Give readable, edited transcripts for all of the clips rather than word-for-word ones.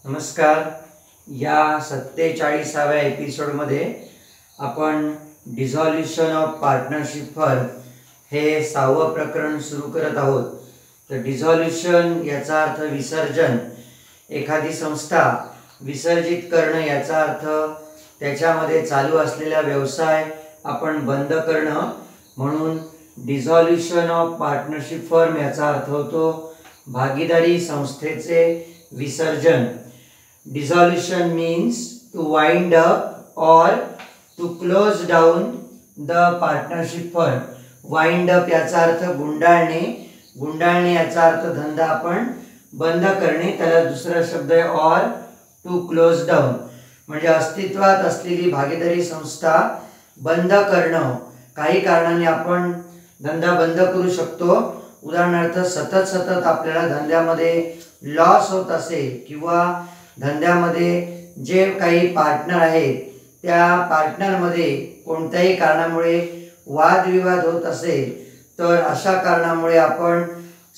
नमस्कार. या 47व्या एपिसोडमध्ये आपण डिझॉल्युशन ऑफ पार्टनरशिप फर्म हे 6वं प्रकरण सुरू करत आहोत. तर डिझॉल्युशन याचा अर्थ विसर्जन, एखादी संस्था विसर्जित करणं याचा अर्थ त्याच्यामध्ये चालू असलेला व्यवसाय आपण बंद करणं. म्हणून डिझॉल्युशन ऑफ पार्टनरशिप फर्म याचा अर्थ होतो भागीदारी संस्थेचे विसर्जन. Dissolution means to wind up or to close down the partnership firm. Wind up याचा अर्थ गुंडाळणे, गुंडाळणे याचा अर्थ धंदा आपण बंद करणे, त्याला दुसरा शब्द आहे or to close down. म्हणजे अस्तित्वात असलेली भागीदारी संस्था बंद करणं. काही कारणाने आपण धंदा बंद करू शकतो. उदाहरणार्थ सतत आपल्याला धंद्यामध्ये लॉस होत असेल किंवा धंद्यामध्ये जे काही पार्टनर आहेत त्या पार्टनरमध्ये कोणत्याही कारणामुळे वादविवाद होत असेल तर अशा कारणामुळे आपण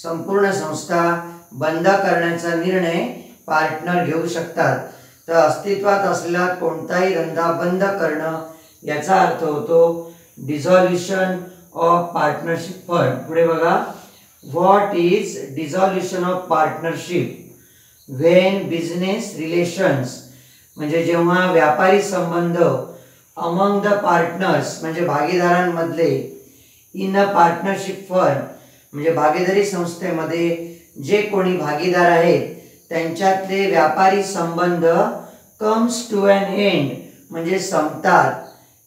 संपूर्ण संस्था बंद करण्याचा निर्णय पार्टनर घेऊ शकतात. तर अस्तित्वात असलेला कोणताही धंदा बंद करणं याचा अर्थ होतो डिझॉल्युशन ऑफ पार्टनरशिप फर्म. पुढे बघा, what is dissolution of partnership? When business relations म्हणजे जेव्हा व्यापारी संबंध अमंग द पार्टनर्स म्हणजे भागीदारांमधले इन अ पार्टनरशिप फर्म म्हणजे भागीदारी संस्थेमध्ये जे कोणी भागीदार आहेत त्यांच्यातले व्यापारी संबंध कम्स टू एन एंड म्हणजे संपतात.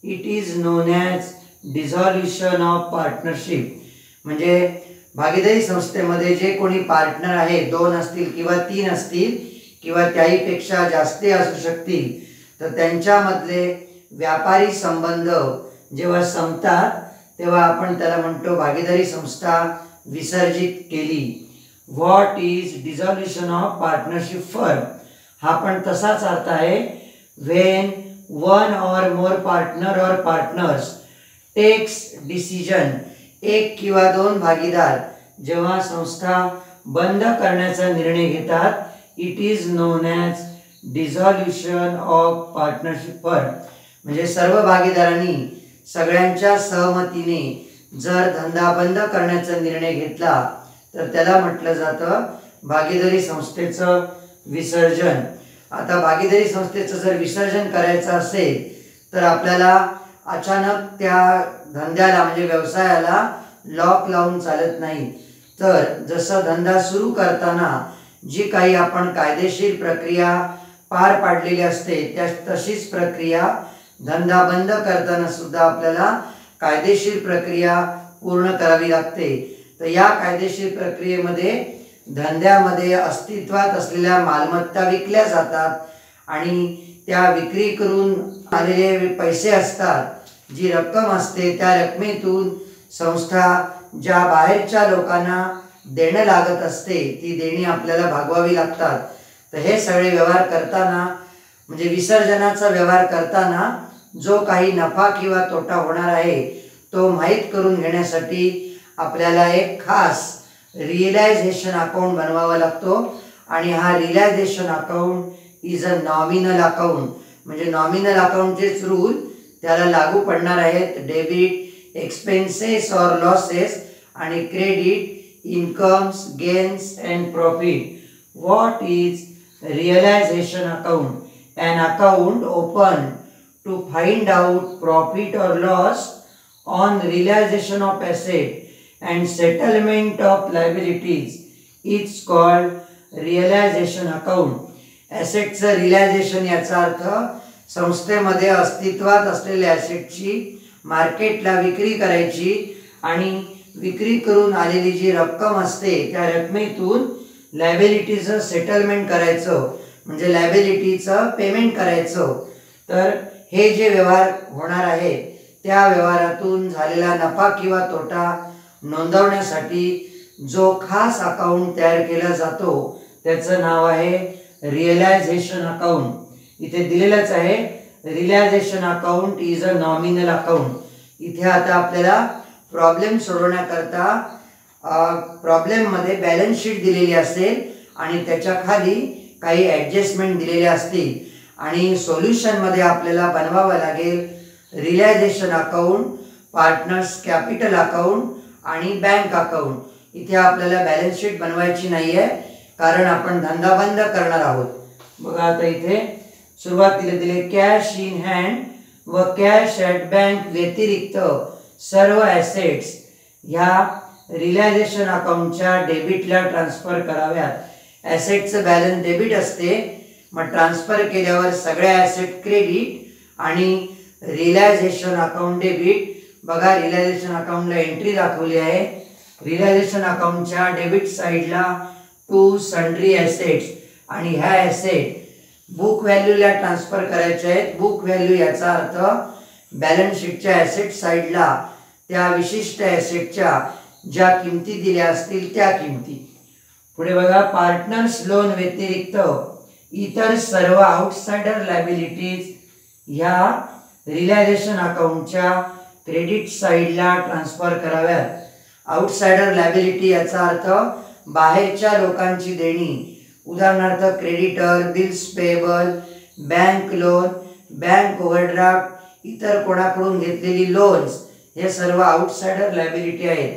It is known as dissolution of partnership. म्हणजे भागीदारी संस्थेमध्ये जे कोणी पार्टनर आहेत, 2 असतील किंवा 3 असतील किंवा त्याहीपेक्षा जास्त असू शकतील, तर त्यांच्यामधले व्यापारी संबंध जेव्हा संपतात तेव्हा आपण त्याला म्हणतो भागीदारी संस्था विसर्जित केली. What is dissolution of partnership firm? हा पण तसाच अर्थ आहे. When one or more partner or partners takes decision, 1 किंवा 2 भागीदार जेव्हा संस्था बंद करण्याचा निर्णय घेतात, it is known as dissolution of partnership firm. म्हणजे सर्व भागीदारांनी सगळ्यांच्या सहमतीने जर धंदा बंद करण्याचा निर्णय घेतला तर त्याला म्हटलं जातं भागीदारी संस्थेचं विसर्जन. आता भागीदारी संस्थेचं जर विसर्जन करायचं असेल तर आपल्याला अचानक त्या धंद्याला म्हणजे व्यवसायाला लॉक लावून चालत नाही. तर जसं धंदा सुरू करताना जी काही आपण कायदेशीर प्रक्रिया पार पाडलेली असते त्या तशीच प्रक्रिया धंदा बंद करताना सुद्धा आपल्याला कायदेशीर प्रक्रिया पूर्ण करावी लागते. तर या कायदेशीर प्रक्रियेमध्ये धंद्यामध्ये अस्तित्वात असलेल्या मालमत्ता विकल्या जातात आणि त्या विक्री करून आलेले पैसे असतात, जी रक्कम असते त्या रकमेतून संस्था ज्या बाहेरच्या लोकांना देणं लागत असते ती देणी आपल्याला भागवावी लागतात. तर हे सगळे व्यवहार करताना म्हणजे विसर्जनाचा व्यवहार करताना जो काही नफा किंवा तोटा होणार आहे तो माहीत करून घेण्यासाठी आपल्याला एक खास रिअलायझेशन अकाउंट बनवावा लागतो. आणि हा realization account is a nominal account. म्हणजे नॉमिनल अकाउंटचेच रूल त्याला लागू पडणार आहेत. डेबिट एक्सपेन्सेस और लॉसेस आणि credit incomes gains and profit. What is realization account? an account open to find out profit or loss on realization of asset and settlement of liabilities is called realization account. ॲसेटचं realization याचा अर्थ संस्थेमध्ये अस्तित्वात असलेल्या ॲसेटची मार्केटला विक्री करायची आणि विक्री करून आलेली जी रक्कम असते त्या रकमेतून लायबिलिटीचं सेटलमेंट करायचं म्हणजे लायबिलिटीचं पेमेंट करायचं. तर हे जे व्यवहार होणार आहे त्या व्यवहारातून झालेला नफा किंवा तोटा नोंदवण्यासाठी जो खास अकाउंट तयार केला जातो त्याचं नाव आहे रिअलायझेशन अकाउंट. इथे दिलेलंच आहे realization account is a nominal account. इथे आता आपल्याला प्रॉब्लेम सोडवण्याकरता प्रॉब्लेममध्ये बॅलन्स शीट दिलेली असेल आणि त्याच्या खाली काही ॲडजस्टमेंट दिलेले असतील आणि सोल्युशनमध्ये आपल्याला बनवावं लागेल realisation account, partners capital account आणि बँक अकाउंट. इथे आपल्याला बॅलन्स शीट बनवायची नाही आहे, कारण आपण धंदा बंद करणार आहोत. बघा आता इथे सुरुवातीला दिले कॅश इन हँड व कॅश ॲट बँक व्यतिरिक्त सर्व ॲसेट्स ह्या रिलायझेशन अकाउंटच्या डेबिटला ट्रान्सफर कराव्यात. ॲसेटचं बॅलन्स डेबिट असते, मग ट्रान्सफर केल्यावर सगळ्या ॲसेट क्रेडिट आणि रिलायझेशन अकाउंट डेबिट. बघा रिलायझेशन अकाउंटला एंट्री दाखवली आहे. रिलायझेशन अकाउंटच्या डेबिट साईडला टू सन्ड्री ॲसेट्स आणि ह्या ॲसेट बुक व्हॅल्यूला ट्रान्सफर करायचे आहेत. बुक व्हॅल्यू याचा अर्थ बॅलन्स शीटच्या ॲसेट साईडला त्या विशिष्ट ॲसेटच्या ज्या किमती दिल्या असतील त्या किमती. पुढे बघा पार्टनर्स लोन व्यतिरिक्त इतर सर्व आउटसाइडर लायबिलिटीज ह्या रिलायझेशन अकाउंटच्या क्रेडिट साईडला ट्रान्सफर कराव्यात. आउटसाइडर लायबिलिटी याचा अर्थ बाहेरच्या लोकांची देणी, उदाहरणार्थ creditor, bills payable, bank loan, bank overdraft, इतर कोणाकडून घेतलेली लोन्स, हे सर्व आउटसाइडर लायबिलिटी आहेत.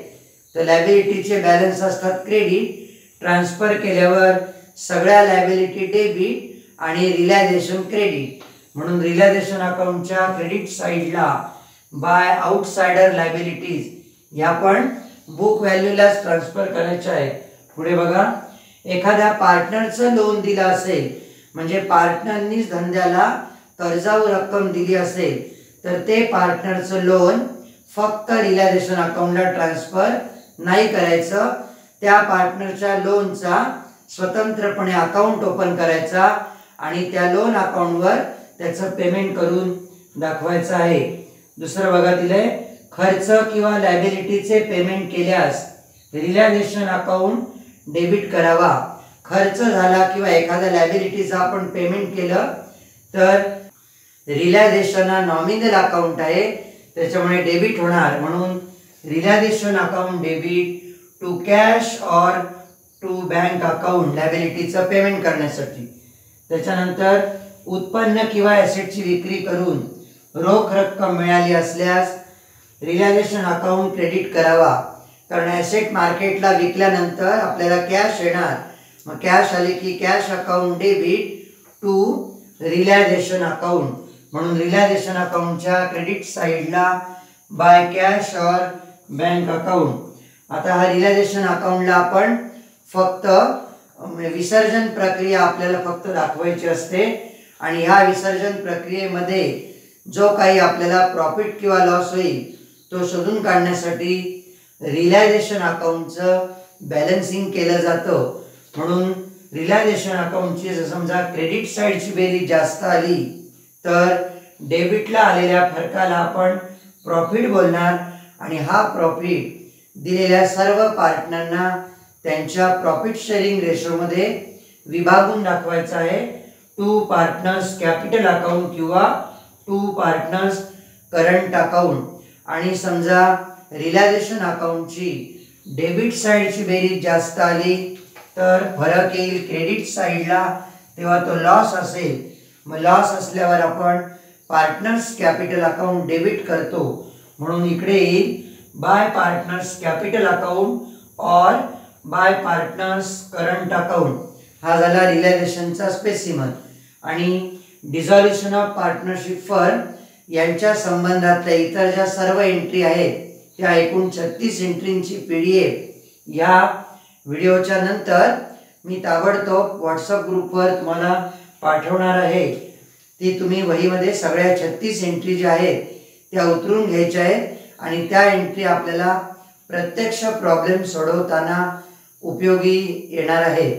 तर लायबिलिटीचे बॅलन्स असतात क्रेडिट, ट्रान्सफर केल्यावर सगळ्या लायबिलिटी डेबिट आणि रिलायझेशन क्रेडिट. म्हणून रिलायझेशन अकाउंटच्या क्रेडिट साईडला बाय आउटसाइडर लायबिलिटीज या पण बुक व्हॅल्यूलाच ट्रान्सफर करायच्या आहेत. पुढे बघा एखाद्या पार्टनरचं लोन दिलं असेल, म्हणजे पार्टनरनीच धंद्याला कर्जावर रक्कम दिली असेल, तर ते पार्टनरचं लोन फक्त रिलायझेशन अकाउंटला ट्रान्सफर नाही करायचं. त्या पार्टनरच्या लोनचा स्वतंत्रपणे अकाउंट ओपन करायचा आणि त्या लोन अकाउंटवर त्याचं पेमेंट करून दाखवायचं आहे. दुसरं बघा दिलंय खर्च किंवा लायबिलिटीचे पेमेंट केल्यास रिलायझेशन अकाउंट डेबिट करावा. खर्च झाला किंवा एखाद्या लायबिलिटीचं आपण पेमेंट केलं तर रिलायझेशन हा नॉमिनल अकाउंट आहे, त्याच्यामुळे डेबिट होणार. म्हणून realization account debit to cash or to bank account लायबिलिटीचं पेमेंट करण्यासाठी. त्याच्यानंतर उत्पन्न किंवा ॲसेटची विक्री करून रोख रक्कम मिळाली असल्यास रिलायझेशन अकाउंट क्रेडिट करावा, कारण ॲसेट मार्केटला विकल्यानंतर आपल्याला कॅश येणार. मग कॅश आली की cash account debit to realization account. म्हणून रिलायझेशन अकाउंटच्या क्रेडिट साईडला by cash or bank account. आता हा रिलायझेशन अकाउंटला आपण फक्त विसर्जन प्रक्रिया आपल्याला फक्त दाखवायची असते आणि ह्या विसर्जन प्रक्रियेमध्ये जो काही आपल्याला प्रॉफिट किंवा लॉस होईल तो शोधून काढण्यासाठी रिलायझेशन अकाउंटचं बॅलन्सिंग केलं जातं. म्हणून रिलायझेशन अकाउंटची जर समजा क्रेडिट साईडची बेरीज जास्त आली तर डेबिटला आलेल्या फरकाला आपण प्रॉफिट बोलणार आणि हा प्रॉफिट दिलेल्या सर्व पार्टनरना त्यांच्या प्रॉफिट शेअरिंग रेशोमध्ये विभागून दाखवायचा आहे. टू पार्टनर्स कॅपिटल अकाउंट किंवा टू पार्टनर्स करंट अकाउंट. आणि समजा रिलायझेशन अकाउंटची डेबिट साईडची बेरीज जास्त आली तर फरक येईल क्रेडिट साईडला, तेव्हा तो लॉस असेल. मग लॉस असल्यावर आपण पार्टनर्स कॅपिटल अकाउंट डेबिट करतो, म्हणून इकडे येईल बाय पार्टनर्स कॅपिटल अकाउंट और बाय पार्टनर्स करंट अकाउंट. हा झाला रिलायझेशनचा स्पेसिमन. आणि डिझॉल्युशन ऑफ पार्टनरशिप फर्म यांच्या संबंधातल्या इतर ज्या सर्व एंट्री आहेत त्या एकूण 36 एंट्रींची PDF या व्हिडिओच्या नंतर मी ताबडतोब व्हॉट्सअप ग्रुपवर तुम्हाला पाठवणार आहे. ती तुम्ही वहीमध्ये सगळ्या 36 एंट्री ज्या आहेत त्या उतरून घ्यायच्या आहेत आणि त्या एंट्री आपल्याला प्रत्यक्ष प्रॉब्लेम सोडवताना उपयोगी येणार आहे.